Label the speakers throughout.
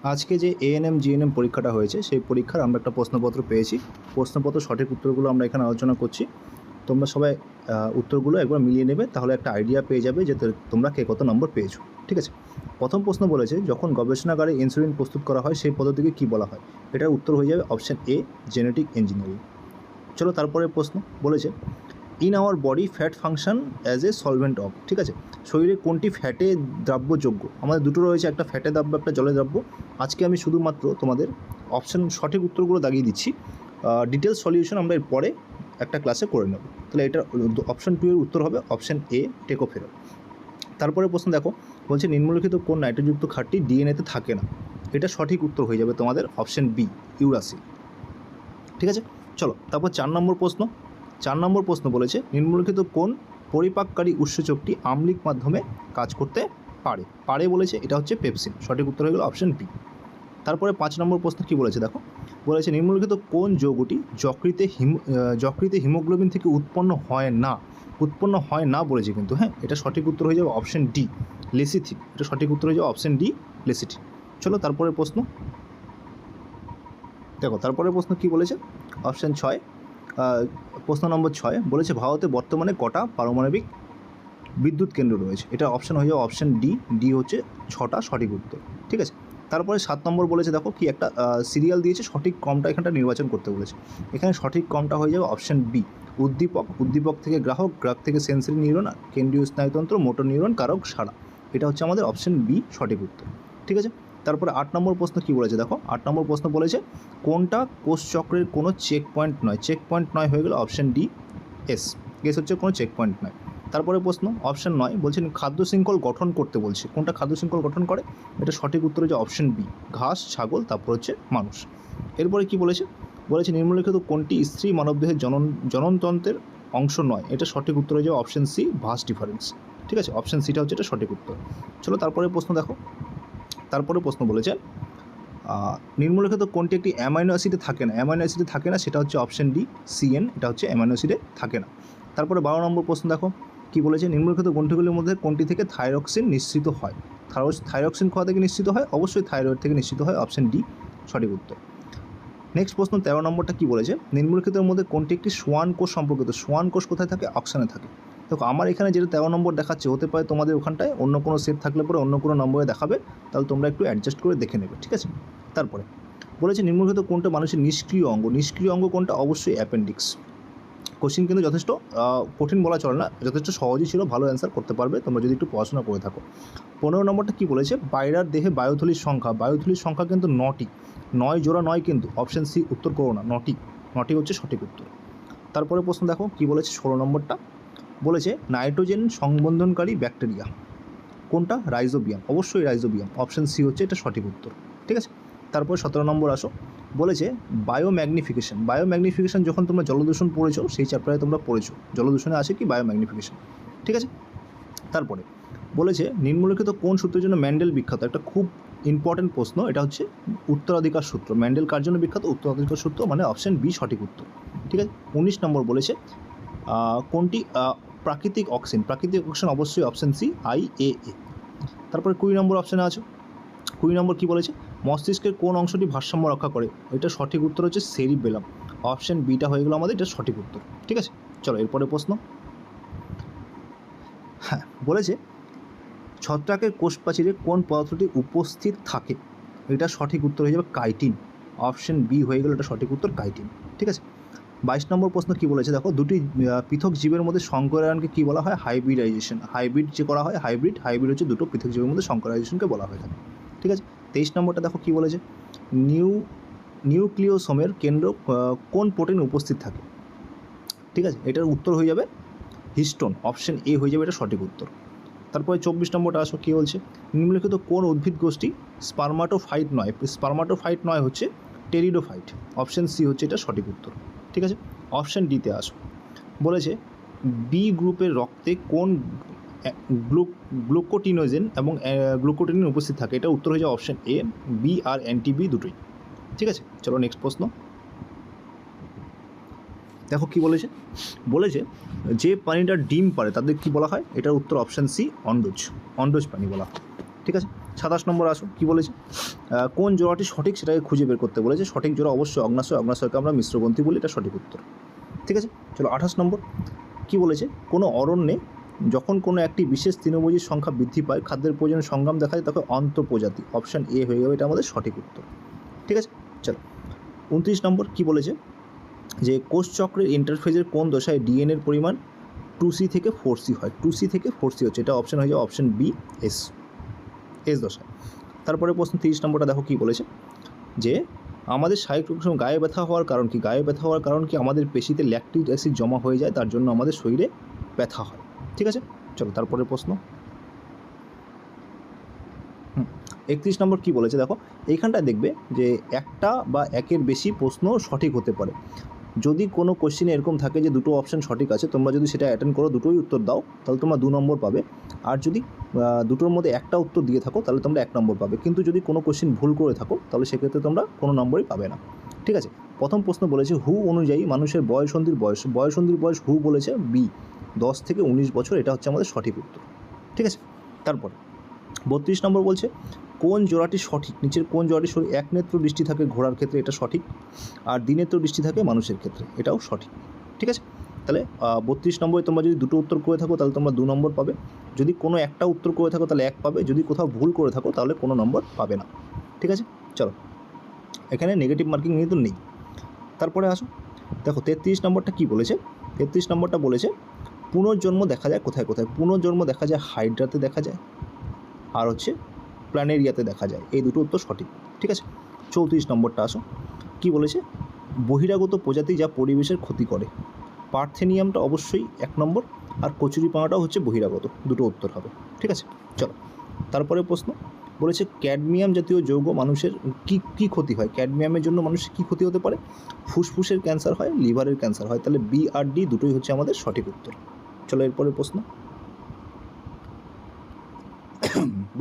Speaker 1: আজকে যে ANM GNM পরীক্ষাটা হয়েছে সেই পরীক্ষার আমরা একটা প্রশ্নপত্র পেয়েছি। প্রশ্নপত্র সঠিক উত্তরগুলো আমরা এখানে আলোচনা করছি। তোমরা সবাই উত্তরগুলো একবার মিলিয়ে নেবে, তাহলে একটা আইডিয়া পেয়ে যাবে যে তোমরা কে কত নম্বর পেয়েছো। ঠিক আছে, প্রথম প্রশ্ন বলেছে যখন গবেষণাগারে ইনসুলিন প্রস্তুত করা হয় সেই পদ্ধতিকে কী বলা হয়। এটার উত্তর হয়ে যাবে অপশান এ, জেনেটিক ইঞ্জিনিয়ারিং। চলো তারপরে প্রশ্ন বলেছে in our body fat function as a solvent of. ঠিক আছে, শরীরে কোনটি ফ্যাটে দ্রাব্যযোগ্য। আমাদের দুটো রয়েছে, একটা ফ্যাটে দ্রাব্য, একটা জলে দ্রাব্য। আজকে আমি শুধুমাত্র তোমাদের অপশান সঠিক উত্তরগুলো দাগিয়ে দিচ্ছি। ডিটেলস সলিউশন আমরা এর পরে একটা ক্লাসে করে নেব। তাহলে এটা অপশান 2 এর উত্তর হবে অপশান এ, টেকোফেরল। তারপরে প্রশ্ন দেখো, বলছে নিম্নলিখিত কোন নাইট্রোজেনযুক্ত ক্ষারটি ডিএনএতে থাকে না। এটা সঠিক উত্তর হয়ে যাবে তোমাদের অপশান বি, ইউরাসিল। ঠিক আছে, চলো তারপর 4 নম্বর প্রশ্ন। 4 নম্বর প্রশ্ন বলেছে নিম্নলিখিত কোন পরিপাককারী উৎসেচকটি আম্লিক মাধ্যমে কাজ করতে পারে বলেছে। এটা হচ্ছে পেপসিন। সঠিক উত্তর হয়ে গেল অপশান বি। তারপরে 5 নম্বর প্রশ্ন কি বলেছে দেখো, বলেছে নিম্নলিখিত কোন যৌগটি যকৃতে হিমোগ্লোবিন থেকে উৎপন্ন হয় না বলেছে কিন্তু। হ্যাঁ, এটা সঠিক উত্তর হয়ে যাবে অপশান ডি, লেসিথিন। এটা সঠিক উত্তর হয়ে যাবে অপশান ডি, লেসিথিন। চলো তারপরে প্রশ্ন দেখো, তারপরে প্রশ্ন কি বলেছে অপশান 6। প্রশ্ন নম্বর 6 বলেছে ভারতে বর্তমানে কটা পারমাণবিক বিদ্যুৎ কেন্দ্র রয়েছে। এটা অপশান হয়ে যাবে অপশান ডি হচ্ছে 6টা সঠিক উত্তর। ঠিক আছে, তারপরে 7 নম্বর বলেছে দেখো কি একটা সিরিয়াল দিয়েছে, সঠিক ক্রমটা এখানটা নির্বাচন করতে বলেছে। এখানে সঠিক ক্রমটা হয়ে যাবে অপশান বি, উদ্দীপক থেকে গ্রাহক থেকে সেন্সরি নিউরন, কেন্দ্রীয় স্নায়ুতন্ত্র, মোটর নিউরন, কারক সাড়া। এটা হচ্ছে আমাদের অপশান বি সঠিক উত্তর। ঠিক আছে, তারপরে 8 নম্বর প্রশ্ন কি বলেছে দেখো, 8 নম্বর প্রশ্ন বলেছে কোনটা কোষচক্রের কোনো চেক পয়েন্ট নয় হয়ে গেল অপশান ডি, এস হচ্ছে কোনো চেক পয়েন্ট নয়। তারপরে প্রশ্ন অপশান 9 বলছেন খাদ্য শৃঙ্খল গঠন করতে বলছে, কোনটা খাদ্য শৃঙ্খল গঠন করে। এটা সঠিক উত্তর হচ্ছে অপশান বি, ঘাস, ছাগল, তারপর হচ্ছে মানুষ। এরপরে কি বলেছে নিম্নলিখিত কোনটি স্ত্রী মানবদেহের জননতন্ত্রের অংশ নয়। এটা সঠিক উত্তর হয়ে যাবে অপশান সি, ভাস ডিফারেন্স। ঠিক আছে, অপশান সিটা হচ্ছে এটা সঠিক উত্তর। চলো তারপরে প্রশ্ন দেখো, তারপরে প্রশ্ন বলেছে নিম্নলিখিত কোনটি একটি অ্যামাইনো অ্যাসিডে থাকে না। সেটা হচ্ছে অপশান ডি, সিএন। এটা হচ্ছে অ্যামাইনো অ্যাসিডে থাকে না। তারপরে 12 নম্বর প্রশ্ন দেখো কি বলেছে নিম্নলিখিত গ্রন্থিগুলির মধ্যে কোনটি থেকে থাইরক্সিন নিঃসৃত হয়। থাইরক্সিন খাওয়া থেকে নিশ্চিত হয়, অবশ্যই থাইরয়েড থেকে নিশ্চিত হয়, অপশান ডি সঠিক উত্তর। নেক্সট প্রশ্ন 13 নম্বরটা কি বলেছে নিম্নলিখিতের মধ্যে কোনটি একটি সোয়ান কোষ সম্পর্কিত। সোয়ান কোষ কোথায় থাকে, অক্সানে থাকে। দেখো আমার এখানে যেটা 13 নম্বর দেখাচ্ছে, হতে পারে তোমাদের ওখানটায় অন্য কোনো সেট থাকলে পরে অন্য কোনো নম্বরে দেখাবে, তাহলে তোমরা একটু অ্যাডজাস্ট করে দেখে নেবে। ঠিক আছে, তারপরে বলেছে নিম্নলিখিত কোনটা মানুষের নিষ্ক্রিয় অঙ্গ কোনটা, অবশ্যই অ্যাপেন্ডিক্স। কোশ্চিন কিন্তু যথেষ্ট কঠিন বলা চলে না, যথেষ্ট সহজই ছিল, ভালো অ্যান্সার করতে পারবে তোমরা যদি একটু পড়াশোনা করে থাকো। 15 নম্বরটা কি বলেছে পায়রার দেহে বায়ুথলির সংখ্যা কিন্তু 9টি, 9 জোড়া নয় কিন্তু, অপশান সি উত্তর করো না, 9টি হচ্ছে সঠিক উত্তর। তারপরে প্রশ্ন দেখো কি বলেছে 16 নম্বরটা বলেছে নাইট্রোজেন সংবন্ধনকারী ব্যাকটেরিয়া কোনটা, রাইজোবিয়াম। অবশ্যই রাইজোবিয়াম, অপশান সি হচ্ছে এটা সঠিক উত্তর। ঠিক আছে, তারপর 17 নম্বর আসো, বলেছে বায়োম্যাগনিফিকেশন যখন তোমরা জলদূষণ পড়েছো সেই চ্যাপ্টারে তোমরা পড়েছো, জলদূষণে আছে কি বায়োম্যাগনিফিকেশন। ঠিক আছে, তারপরে বলেছে নিম্নলিখিত কোন সূত্রের জন্য ম্যান্ডেল বিখ্যাত। একটা খুব ইম্পর্টেন্ট প্রশ্ন, এটা হচ্ছে উত্তরাধিকার সূত্র। ম্যান্ডেল কার জন্য বিখ্যাত, উত্তরাধিকার সূত্র, মানে অপশান বি সঠিক উত্তর। ঠিক আছে, 19 নম্বর বলেছে কোনটি প্রাকৃতিক অক্সিজেন, অবশ্যই অপশান সি, IAA। তারপরে 20 নম্বর অপশানে আছে, 20 নম্বর কী বলেছে মস্তিষ্কের কোন অংশটি ভারসাম্য রক্ষা করে। এটা সঠিক উত্তর হচ্ছে সেরিবেলাম, অপশান বিটা হয়ে গেল আমাদের, এটা সঠিক উত্তর। ঠিক আছে, চলো এরপরে প্রশ্ন। হ্যাঁ, বলেছে ছত্রাকের কোষপ্রাচীরে কোন পদার্থটি উপস্থিত থাকে। এটা সঠিক উত্তর হয়ে যাবে কাইটিন, অপশান বি হয়ে গেল এটা সঠিক উত্তর, কাইটিন। ঠিক আছে, 22 নম্বর প্রশ্ন কি বলেছে দেখো দুটি পৃথক জীবের মধ্যে সংকরায়নকে কী বলা হয়, হাইব্রিডাইজেশন। হাইব্রিড যে করা হয়, হাইব্রিড হচ্ছে দুটো পৃথক জীবের মধ্যে সংকরাইজেশনকে বলা হয়ে থাকে। ঠিক আছে, 23 নম্বরটা দেখো কী বলেছে নিউক্লিওসোমের কেন্দ্র কোন প্রোটিন উপস্থিত থাকে। ঠিক আছে, এটার উত্তর হয়ে যাবে হিস্টোন, অপশান এ হয়ে যাবে এটা সঠিক উত্তর। তারপরে 24 নম্বরটা আসো কী বলছে নিম্নলিখিত কোন উদ্ভিদ গোষ্ঠী স্পার্মাটোফাইট নয় হচ্ছে টেরিডোফাইট, অপশান সি হচ্ছে এটা সঠিক উত্তর। ঠিক আছে, অপশান ডিতে আসো, বলেছে বি গ্রুপের রক্তে কোন গ্লুকোটিনোজেন এবং গ্লুকোটিনিন উপস্থিত থাকে। এটা উত্তর হয়ে যাবে অপশান এ, বি আর NTB দুটোই। ঠিক আছে, চলো নেক্সট প্রশ্ন দেখো কি বলেছে যে প্রাণীটা ডিম পারে তাদের কি বলা হয়। এটার উত্তর অপশান সি, অন্ডজ প্রাণী বলা হয়। ঠিক আছে, 27 নম্বর আসো, কী বলেছে? কোন জোড়াটি সঠিক সেটাকে খুঁজে বের করতে বলেছে। সঠিক জোড়া অবশ্যই অগ্ন্যাশয়, অগ্ন্যাশয়কে আমরা মিশ্রগ্রন্থি বলি, এটা সঠিক উত্তর। ঠিক আছে, চলো 28 নম্বর কী বলেছে? কোনো অরণ্যে যখন কোনো একটি বিশেষ তৃণভোজীর সংখ্যা বৃদ্ধি পায়, খাদ্যের প্রয়োজনের সংগ্রাম দেখা যায়, তাকে অন্তঃপ্রজাতি। অপশান এ হয়ে যাবে এটা আমাদের সঠিক উত্তর। ঠিক আছে, চলো 29 নম্বর কী বলেছে? যে কোষচক্রের ইন্টারফেজের কোন দশায় ডিএনএর পরিমাণ 2C থেকে 4C হয়। 2C থেকে 4C হচ্ছে, এটা অপশান হয়ে যাবে অপশান বি এস দশায়। তারপরে প্রশ্ন 30 নম্বরটা দেখো কী বলেছে? যে আমাদের শারীরিক সময় গায়ে ব্যথা হওয়ার কারণ কি? গায়ে ব্যথা হওয়ার কারণ কি? আমাদের পেশিতে ল্যাকটিক অ্যাসিড জমা হয়ে যায়, তার জন্য আমাদের শরীরে ব্যথা হয়। ঠিক আছে, চলো তারপরে প্রশ্ন 31 নম্বর কী বলেছে দেখো, এইখানটায় দেখবে যে একটা বা একের বেশি প্রশ্ন সঠিক হতে পারে। যদি কোনো কোশ্চেনে এরকম থাকে যে দুটো অপশান সঠিক আছে, তোমরা যদি সেটা অ্যাটেন্ড করো, দুটোই উত্তর দাও, তাহলে তোমরা 2 নম্বর পাবে। আর যদি দুটোর মধ্যে একটা উত্তর দিয়ে থাকো, তাহলে তোমরা 1 নম্বর পাবে। কিন্তু যদি কোনো কোশ্চেন ভুল করে থাকো, তাহলে সেক্ষেত্রে তোমরা কোনো নম্বরই পাবে না। ঠিক আছে, প্রথম প্রশ্ন বলেছে হু অনুযায়ী মানুষের বয়ঃসন্ধির বয়স হু বলেছে বি 10 থেকে 19 বছর, এটা হচ্ছে আমাদের সঠিক উত্তর। ঠিক আছে, তারপর 32 নম্বর বলছে কোন জোড়াটি সঠিক? নিচের কোন জোড়াটি সঠিক? একনেত্র দৃষ্টি থাকে ঘোড়ার ক্ষেত্রে, এটা সঠিক। আর দ্বিনেত্র দৃষ্টি থাকে মানুষের ক্ষেত্রে, এটাও সঠিক। ঠিক আছে, তাহলে 32 নম্বরে তোমরা যদি দুটো উত্তর করে থাকো, তাহলে তোমরা 2 নম্বর পাবে। যদি কোনো একটা উত্তর করে থাকো, তাহলে 1 পাবে। যদি কোথাও ভুল করে থাকো, তাহলে কোনো নম্বর পাবে না। ঠিক আছে, চলো এখানে নেগেটিভ মার্কিং কিন্তু নেই। তারপরে আসো, দেখো 33 নম্বরটা কী বলেছে? 33 নম্বরটা বলেছে পুনর্জন্ম দেখা যায় কোথায় কোথায়? পুনর্জন্ম দেখা যায় হাইড্রাতে দেখা যায়, আর হচ্ছে প্ল্যানেরিয়াতে দেখা যায়। এই দুটো উত্তর সঠিক। ঠিক আছে, 34 নম্বরটা আসো, কী বলেছে? বহিরাগত প্রজাতি যা পরিবেশের ক্ষতি করে। পার্থেনিয়ামটা অবশ্যই 1 নম্বর, আর কচুরিপানাটাও হচ্ছে বহিরাগত, দুটো উত্তর হবে। ঠিক আছে, চলো তারপরে প্রশ্ন বলেছে ক্যাডমিয়াম জাতীয় যৌগ মানুষের কী ক্ষতি হয়? ক্যাডমিয়ামের জন্য মানুষের কী ক্ষতি হতে পারে? ফুসফুসের ক্যান্সার হয়, লিভারের ক্যান্সার হয়। তাহলে বি আর ডি দুটোই হচ্ছে আমাদের সঠিক উত্তর। চলো এরপরে প্রশ্ন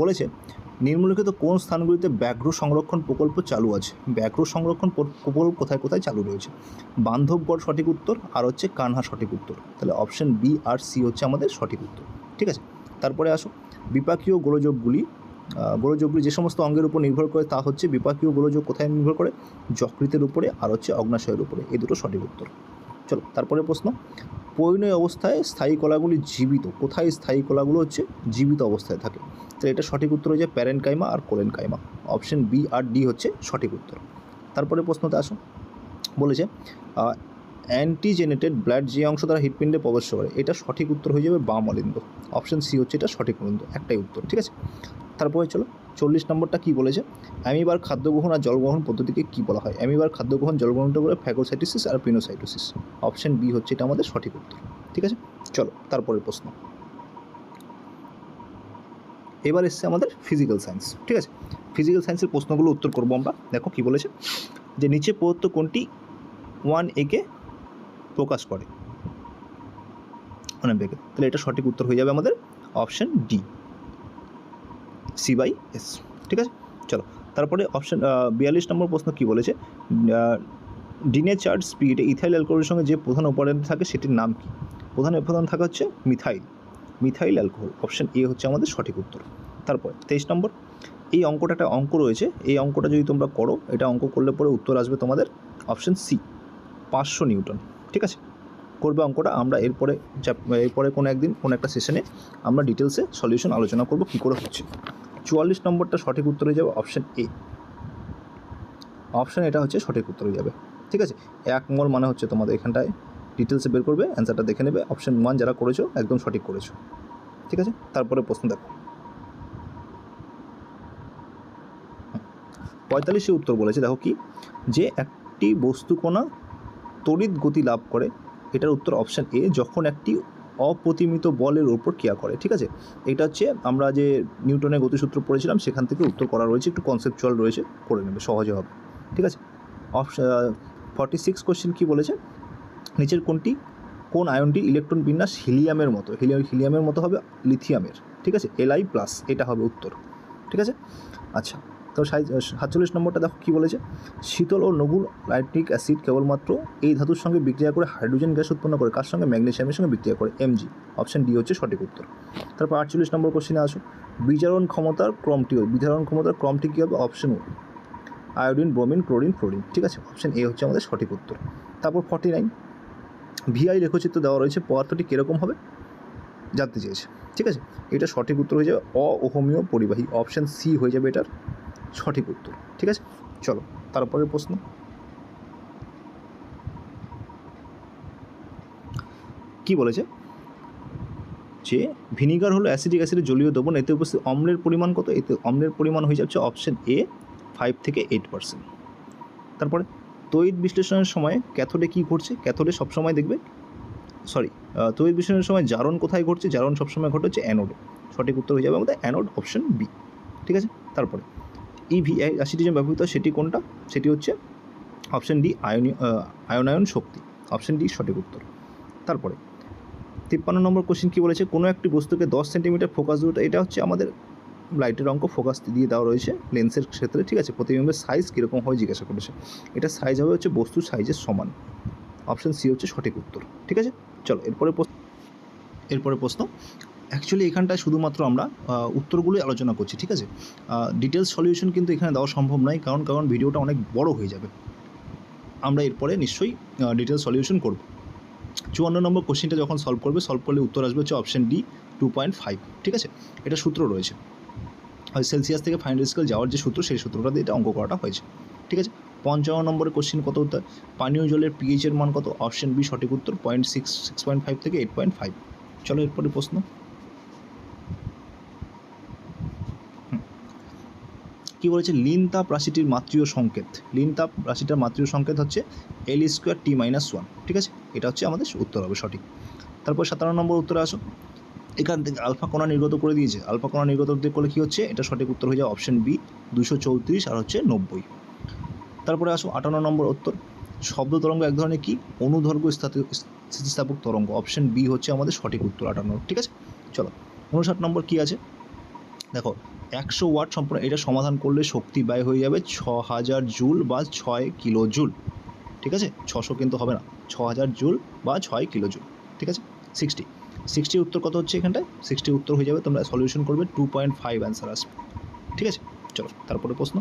Speaker 1: বলেছে নিম্নলিখিত কোন স্থানগুলিতে ব্যাঘ্র সংরক্ষণ প্রকল্প চালু আছে? ব্যাঘ্র সংরক্ষণ প্রকল্প কোথায় কোথায় চালু রয়েছে? বান্ধবগড় সঠিক উত্তর, আর হচ্ছে কানহা সঠিক উত্তর। তাহলে অপশন বি আর সি হচ্ছে আমাদের সঠিক উত্তর। ঠিক আছে, তারপরে আসো বিপাকীয় গোলযোগগুলি যে সমস্ত অঙ্গের উপর নির্ভর করে তা হচ্ছে বিপাকীয় গোলযোগ কোথায় নির্ভর করে? যকৃতের উপরে, আর হচ্ছে অগ্ন্যাশয়ের উপরে। এই দুটো সঠিক উত্তর। চলো তারপরে প্রশ্ন পরিণয় অবস্থায় স্থায়ী কলাগুলি জীবিত। কোথায় স্থায়ী কলাগুলো হচ্ছে জীবিত অবস্থায় থাকে? তাহলে এটা সঠিক উত্তর হয়ে যায় প্যারেনকাইমা আর কোলেনকাইমা। অপশন বি আর ডি হচ্ছে সঠিক উত্তর। তারপরে প্রশ্নতে আসো, বলেছে অ্যান্টিজেনেটেড ব্লাড যে অংশ দ্বারা হৃৎপিণ্ডে প্রবেশ করে, এটা সঠিক উত্তর হয়ে যাবে বাম অলিন্দ। অপশন সি হচ্ছে এটা সঠিক অলিন্দ, একটাই উত্তর। ঠিক আছে, তারপরে চলো 40 নম্বরটা কী বলেছে? অ্যামিবার খাদ্য গ্রহণ আর জল গ্রহণ পদ্ধতিকে কী বলা হয়? অ্যামিবার খাদ্য গ্রহণ জল গ্রহণটা বলে ফ্যাগোসাইটোসিস আর পিনোসাইটোসিস। অপশন বি হচ্ছে এটা আমাদের সঠিক উত্তর। ঠিক আছে, চলো তারপরের প্রশ্ন। এবার এসছে আমাদের ফিজিক্যাল সায়েন্স। ঠিক আছে, ফিজিক্যাল সায়েন্সের প্রশ্নগুলো উত্তর করবো আমরা। দেখো কী বলেছে? যে নিচে প্রদত্ত কোনটি 1A কে প্রকাশ করে? মানে বেগে, তাহলে এটা সঠিক উত্তর হয়ে যাবে আমাদের অপশন ডি C/S। ঠিক আছে, চলো তারপরে অপশন 42 নম্বর প্রশ্ন কী বলেছে? ডিনেচার্ড স্পিরিটে ইথাইল অ্যালকোহলের সঙ্গে যে প্রধান উপাদান থাকে সেটির নাম কী? প্রধান উপাদান থাকা হচ্ছে মিথাইল অ্যালকোহল। অপশন এ হচ্ছে আমাদের সঠিক উত্তর। তারপর 23 নম্বর, এই অঙ্কটা একটা অঙ্ক রয়েছে, এই অঙ্কটা যদি তোমরা করো, এটা অঙ্ক করলে পরে উত্তর আসবে তোমাদের অপশন সি 500 নিউটন। ঠিক আছে, করবে অঙ্কটা। আমরা এরপরে কোনো একদিন কোনো একটা সেশনে আমরা ডিটেলসে সলিউশন আলোচনা করব কী করে হচ্ছে। 44 নম্বরটা সঠিক উত্তর হয়ে যাবে অপশন এ। অপশন এটা হচ্ছে সঠিক উত্তর হয়ে যাবে। ঠিক আছে, 1 মোল মানে হচ্ছে তোমাদের এখানটায় ডিটেলসে বের করবে, অ্যান্সারটা দেখে নেবে। অপশন 1 যারা করেছো একদম সঠিক করেছো। ঠিক আছে, তারপরে প্রশ্ন দেখো 45 উত্তর বলেছে। দেখো কি, যে একটি বস্তুকণা তড়িৎ গতি লাভ করে, এটার উত্তর অপশান এ, যখন একটি অপ্রতিমিত বলের ওপর ক্রিয়া করে। ঠিক আছে, এটা হচ্ছে আমরা যে নিউটনের গতিসূত্র পড়েছিলাম সেখান থেকে উত্তর করা রয়েছে, একটু কনসেপচুয়াল রয়েছে, করে নেবে, সহজে হবে। ঠিক আছে, 46 কোশ্চেন কী বলেছে? নিচের কোন আয়নটির ইলেকট্রন বিন্যাস হিলিয়ামের মতো? হিলিয়ামের মতো হবে লিথিয়ামের। ঠিক আছে, Li+, এটা হবে উত্তর। ঠিক আছে, আচ্ছা, তো 47 নম্বরটা দেখো কী বলেছে, শীতল ও লঘু নাইট্রিক অ্যাসিড কেবলমাত্র এই ধাতুর সঙ্গে বিক্রিয়া করে হাইড্রোজেন গ্যাস উৎপন্ন করে, কার সঙ্গে? ম্যাগনেসিয়ামের সঙ্গে বিক্রিয়া করে, Mg। অপশন ডি হচ্ছে সঠিক উত্তর। তারপর 48 নম্বর কোশ্চেনে আসো, বিজারণ ক্ষমতার ক্রমটি কী হবে? অপশন ও, আয়োডিন, ব্রোমিন, ক্লোরিন, ফ্লোরিন। ঠিক আছে, অপশন এ হচ্ছে আমাদের সঠিক উত্তর। তারপর 49, ভিআই লেখচিত্র দেওয়া রয়েছে, পদার্থটি কীরকম হবে জানতে চেয়েছে। ঠিক আছে, এটা সঠিক উত্তর হয়ে যাবে অহমীয় পরিবাহী, অপশন সি হয়ে যাবে এটার সঠিক উত্তর। ঠিক আছে, চলো তারপরের প্রশ্ন। কি বলেছে যে ভিনিগার হলো অ্যাসিডিক অ্যাসিডের জলীয় দ্রবণ, এতে উপস্থিত অম্লের পরিমাণ কত? এতে অম্লের পরিমাণ হয়ে যাচ্ছে অপশন এ 5 থেকে 8%। তারপরে তড়িৎ বিশ্লেষণের সময় ক্যাথোডে কী ঘটছে? ক্যাথোডে সবসময় দেখবে তড়িৎ বিশ্লেষণের সময় জারণ কোথায় ঘটছে? জারণ সবসময় ঘটে হচ্ছে অ্যানোডে। সঠিক উত্তর হয়ে যাবে আমাদের অ্যানোড, অপশন বি। ঠিক আছে, তারপরে ইভিআই রাশিটি যে ব্যবহৃত সেটি কোনটা? সেটি হচ্ছে অপশন ডি, আয়নায়ন শক্তি, অপশন ডি সঠিক উত্তর। তারপরে 53 নম্বর কোশ্চেন কী বলেছে, কোনো একটি বস্তুকে 10 সেন্টিমিটার ফোকাস দূরত্ব, এটা হচ্ছে আমাদের লাইটের অঙ্ক, ফোকাস দিয়ে দেওয়া রয়েছে লেন্সের ক্ষেত্রে। ঠিক আছে, প্রতিবিম্বের সাইজ কীরকম হয় জিজ্ঞাসা করেছে, এটা সাইজ হবে হচ্ছে বস্তুর সাইজের সমান, অপশন সি হচ্ছে সঠিক উত্তর। ঠিক আছে, চলো এরপরে প্রশ্ন। অ্যাকচুয়ালি এখানটায় শুধুমাত্র আমরা উত্তরগুলোই আলোচনা করছি। ঠিক আছে, ডিটেলস সলিউশন কিন্তু এখানে দেওয়া সম্ভব নয়, কারণ ভিডিওটা অনেক বড় হয়ে যাবে। আমরা এরপরে নিশ্চয়ই ডিটেলস সলিউশন করব। 54 নম্বর কোশ্চেনটা যখন সলভ করলে উত্তর আসবে হচ্ছে অপশন ডি 2.5। ঠিক আছে, এটা সূত্র রয়েছে, সেলসিয়াস থেকে ফারেনহাইট স্কেল যাওয়ার যে সূত্র, সেই সূত্রটা দিয়ে এটা অঙ্ক করাটা হয়েছে। ঠিক আছে, 55 নম্বরের কোশ্চেন কত উত্তর, পানীয় জলের পিএইচের মান কত? অপশন বি সঠিক উত্তর, 6.5 থেকে 8.5। চলো এরপরে প্রশ্ন। কী বলেছে, লিন তাপ রাশিটির মাত্রীয় সংকেত, লিন তাপ রাশিটার মাত্রীয় সংকেত হচ্ছে L² T-1। ঠিক আছে, এটা হচ্ছে আমাদের উত্তর হবে সঠিক। তারপর 57 নম্বর উত্তরে আসো, এখান থেকে আলফা কণা নির্গত করে দিয়েছে, আলফা কণা নির্গত করলে কী হচ্ছে? এটা সঠিক উত্তর হয়ে যাবে অপশন বি 234 আর হচ্ছে 90। তারপরে আসো 58 নম্বর উত্তর, শব্দ তরঙ্গ এক ধরনের কি? অনুদৈর্ঘ্য স্থিতিস্থাপক তরঙ্গ, অপশন বি হচ্ছে আমাদের সঠিক উত্তর 58। ঠিক আছে, চলো 59 নম্বর কী আছে দেখো, 100 ওয়াট সম্পূর্ণ, এটা সমাধান করলে শক্তি ব্যয় হয়ে যাবে 6000 জুল বা 6 কিলো জুল। ঠিক আছে, 600 কিন্তু হবে না, 6000 জুল বা 6 কিলো জুল। ঠিক আছে, 60 উত্তর কত হচ্ছে এখানটায়? 60 উত্তর হয়ে যাবে, তোমরা সলিউশন করবে 2.5 অ্যান্সার আসবে। ঠিক আছে, চলো তারপরে প্রশ্ন।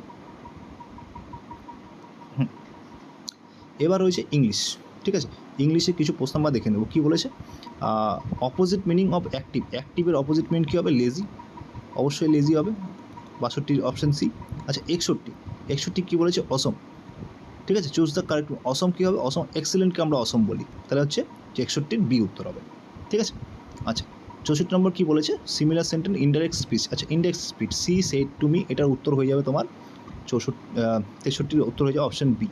Speaker 1: এবার রয়েছে ইংলিশ। ঠিক আছে, ইংলিশে কিছু প্রশ্ন আমরা দেখে নেব। কী বলেছে, অপোজিট মিনিং অফ অ্যাক্টিভ, অ্যাক্টিভের অপোজিট মিনিং কী হবে? লেজি, অবশ্যই লেজি হবে, 62 অপশন সি। আচ্ছা 61 কী বলেছে? অসম। ঠিক আছে, চুজ দ্য কারেক্ট। অসম কী হবে? অসম, এক্সেলেন্টকে আমরা অসম বলি, তাহলে হচ্ছে যে 61 বি উত্তর হবে। ঠিক আছে, আচ্ছা 64 নম্বর কী বলেছে? Similar sentence indirect speech. আচ্ছা indirect speech, she said to me, এটার উত্তর হয়ে যাবে তোমার 63 উত্তর হয়ে যাবে option B,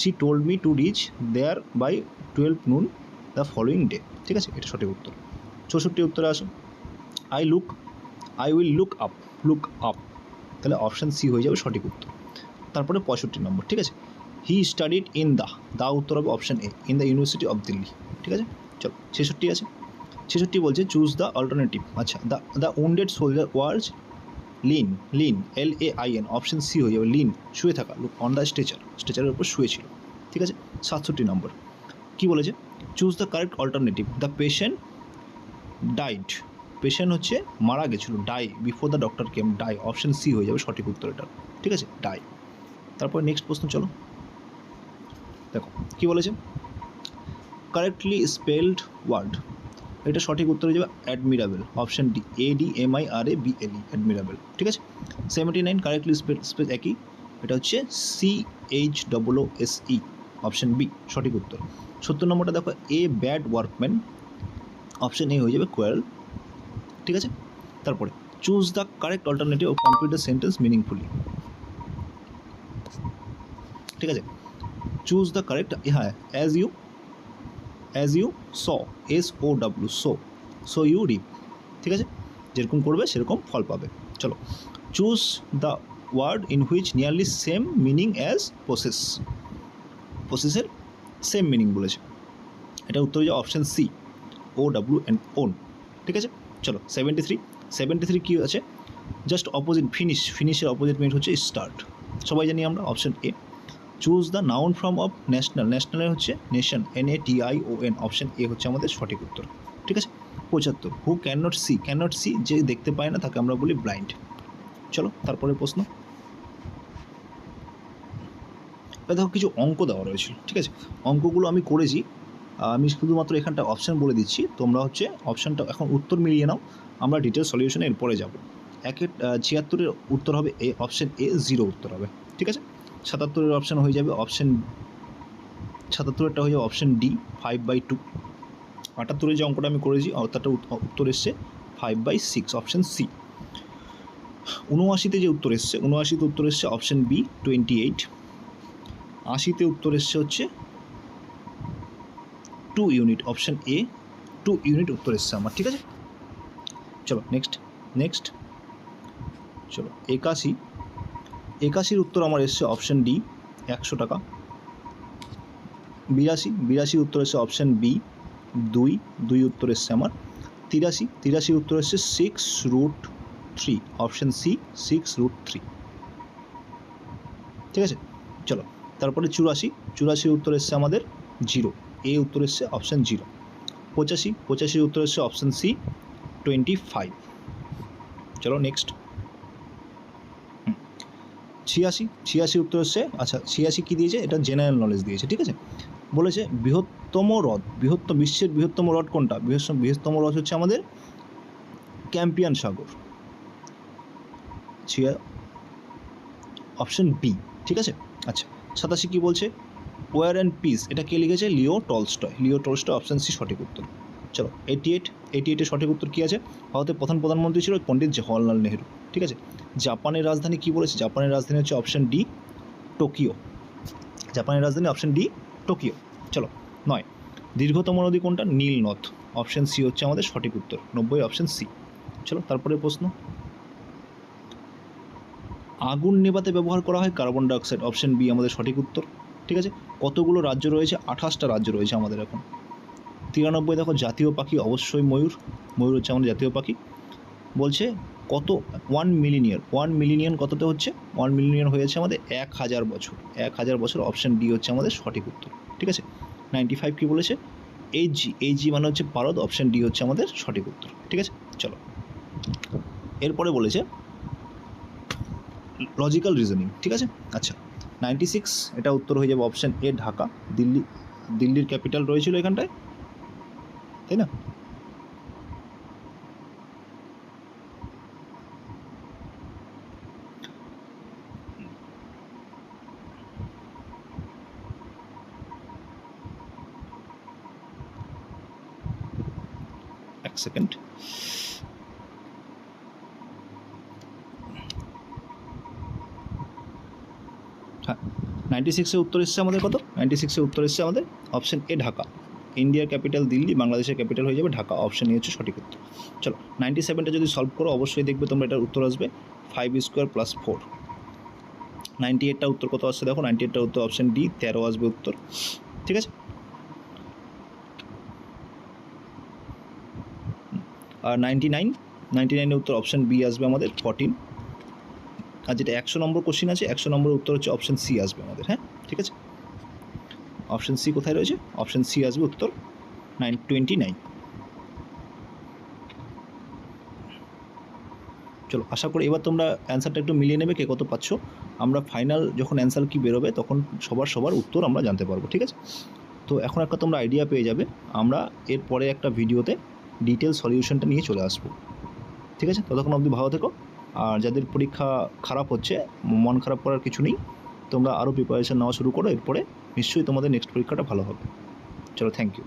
Speaker 1: she told me to reach there by 12 noon the following day. ঠিক আছে, এটা সঠিক উত্তর। 64 উত্তরে আসো, আই উইল লুক আপ, তাহলে অপশান সি হয়ে যাবে সঠিক উত্তর। তারপরে 65 নম্বর। ঠিক আছে, হি স্টাডিড ইন দা উত্তর হবে option A, in the university of Delhi. ঠিক আছে, চলো 66 আছে, 66 বলছে চুজ দ্য অল্টারনেটিভ। আচ্ছা, the wounded soldier was lain, LAIN, option C হয়ে যাবে লিন, শুয়ে থাকা, লুক অন দ্য স্ট্রেচারের উপর শুয়েছিল। ঠিক আছে, 67 নম্বর কী বলেছে? Choose the correct alternative, the patient died, patient হচ্ছে মারা গেছিলো, die before the doctor came, die, option C হয়ে যাবে সঠিক উত্তর এটা। ঠিক আছে, ডাই। তারপর নেক্সট প্রশ্ন, চলো দেখো কী বলেছে, কারেক্টলি স্পেলড ওয়ার্ড, এটা সঠিক উত্তর হয়ে যাবে অ্যাডমিরাবেল, অপশান ডি, ADMIRABLE, অ্যাডমিরাবেল। ঠিক আছে, 79 কারেক্টলি স্পেল একই, এটা হচ্ছে CHOOSE, অপশান বি সঠিক উত্তর। 70 নম্বরটা দেখো, a bad workman, option A হয়ে যাবে কোয়ারেল। ঠিক আছে, তারপরে choose the correct alternative of complete the sentence meaningfully. ঠিক আছে, চুজ দ্য কারেক্ট, হ্যাঁ, as you SOW, so you reap. ঠিক আছে, যেরকম করবে সেরকম ফল পাবে। চলো, choose the word in which nearly same meaning as প্রসেসের সেম মিনিং বলেছে, এটা উত্তর হয়ে যাবে অপশান সি, OWN, ওন। ঠিক আছে, চলো 73 কী আছে? জাস্ট অপোজিট ফিনিশের অপোজিট মিনিট হচ্ছে স্টার্ট। সবাই জানি আমরা। Option A, choose the noun form of national. ন্যাশনালের হচ্ছে নেশন, NATION। অপশন এ হচ্ছে আমাদের সঠিক উত্তর। ঠিক আছে। 75, who can not see. Can not see, যে দেখতে পায় না তাকে আমরা বলি ব্লাইন্ড। চলো তারপরে প্রশ্ন। দেখো কিছু অঙ্ক দেওয়া রয়েছিল, ঠিক আছে। অঙ্কগুলো আমি করেছি, আমি শুধুমাত্র এখানটা অপশান বলে দিচ্ছি, তোমরা হচ্ছে অপশানটা এখন উত্তর মিলিয়ে নাও, আমরা ডিটেল সলিউশনে এরপরে যাব। 76-এর উত্তর হবে এ, অপশান এ 0 উত্তর হবে, ঠিক আছে। 77-এর অপশান হয়ে যাবে অপশান, 77-এরটা হয়ে যাবে অপশান ডি 5/2। 78-এর যে অঙ্কটা আমি করেছি তারটা উত্তর এসছে 5/6, অপশান সি। 79-তে যে উত্তর এসছে, 79-তে উত্তর এসছে অপশান বি 28। 80-তে উত্তর এসছে হচ্ছে 2 ইউনিট, অপশান এ 2 ইউনিট উত্তর এসছে আমার, ঠিক আছে। চলো নেক্সট চলো 81-র উত্তর আমার এসছে অপশান ডি 100 টাকা। 82 উত্তর এসছে অপশান বি 2 উত্তর এসছে আমার। 83 উত্তর এসছে 6√3, অপশান সি 6√3, ঠিক আছে। চলো তারপরে 84 উত্তর এসছে আমাদের 0, এ উত্তর এসছে অপশান 0। 85 উত্তর এসছে অপশান সি 25। চলো নেক্সট। 86 উত্তর এসছে, আচ্ছা 86 কী দিয়েছে, এটা জেনারেল নলেজ দিয়েছে, ঠিক আছে। বলেছে বিশ্বের বৃহত্তম হ্রদ কোনটা? বৃহত্তম হ্রদ হচ্ছে আমাদের ক্যাম্পিয়ান সাগর, অপশান বি, ঠিক আছে। আচ্ছা 87 কী বলছে, ওয়ার অ্যান্ড পিস, এটা কে লিখেছে? লিও টলস্টয়, অপশান সি সঠিক উত্তর। চলো 88-এর সঠিক উত্তর কী আছে? ভারতের প্রথম প্রধানমন্ত্রী ছিল পণ্ডিত জওহরলাল নেহরু, ঠিক আছে। জাপানের রাজধানী কী বলেছে? জাপানের রাজধানী হচ্ছে অপশান ডি টোকিও, জাপানের রাজধানী অপশান ডি টোকিও। চলো 9, দীর্ঘতম নদী কোনটা? নীল নদ, অপশান সি হচ্ছে আমাদের সঠিক উত্তর, 90, অপশান সি। চলো তারপরে প্রশ্ন। আগুন নেভাতে ব্যবহার করা হয় কার্বন ডাইঅক্সাইড, অপশান বি আমাদের সঠিক উত্তর, ঠিক আছে। কতগুলো রাজ্য রয়েছে? 28টা রাজ্য রয়েছে আমাদের এখন। 93, দেখো জাতীয় পাখি অবশ্যই ময়ূর হচ্ছে আমাদের জাতীয় পাখি। বলছে কত 1 মিলিনিয়ান কততে হচ্ছে? 1 মিলিনিয়ান হয়েছে আমাদের 1000 বছর, 1000 বছর, অপশান ডি হচ্ছে আমাদের সঠিক উত্তর, ঠিক আছে। 95 কী বলেছে? এইচজি মানে হচ্ছে পারদ, অপশান ডি হচ্ছে আমাদের সঠিক উত্তর, ঠিক আছে। চলো এরপরে বলেছে লজিক্যাল রিজনিং, ঠিক আছে। আচ্ছা 96, এটা উত্তর হয়ে যাবে অপশান এ ঢাকা। দিল্লির ক্যাপিটাল রয়েছিল এখানটায়, তাই না? এক সেকেন্ড। হ্যাঁ 96-এর উত্তর এসছে আমাদের কত? 96-এর উত্তর এসছে আমাদের অপশান এ ঢাকা। ইন্ডিয়ার ক্যাপিটাল দিল্লি, বাংলাদেশের ক্যাপিটাল হয়ে যাবে ঢাকা, অপশান এ হচ্ছে সঠিক উত্তর। চলো 97টা যদি সলভ করো অবশ্যই দেখবে তোমরা এটার উত্তর আসবে 5² + 4। 98টা উত্তর কত আসছে দেখো, 98টা উত্তর অপশান ডি 13 আসবে উত্তর, ঠিক আছে। আর 99-এর উত্তর অপশান বি আসবে আমাদের 14। আর যেটা 100 নম্বর কোশ্চিন আছে, 100 নম্বরের উত্তর হচ্ছে অপশান সি আসবে আমাদের, হ্যাঁ ঠিক আছে। অপশান সি কোথায় রয়েছে? অপশান সি আসবে উত্তর 29। চলো আশা করি এবার তোমরা অ্যান্সারটা একটু মিলিয়ে নেবে কে কত পাচ্ছ। আমরা ফাইনাল যখন অ্যান্সার কি বেরোবে তখন সবার উত্তর আমরা জানতে পারবো, ঠিক আছে। তো এখন একটা তোমরা আইডিয়া পেয়ে যাবে, আমরা এরপরে একটা ভিডিওতে ডিটেল সলিউশনটা নিয়ে চলে আসবো, ঠিক আছে। ততক্ষণ অবধি ভালো থেকো। আর যাদের পরীক্ষা খারাপ হচ্ছে, মন খারাপ করার কিছু নেই, তোমরা আরও প্রিপারেশান নেওয়া শুরু করো, এরপরে নিশ্চয়ই তোমাদের নেক্সট পরীক্ষাটা ভালো হবে। চলো থ্যাংক ইউ।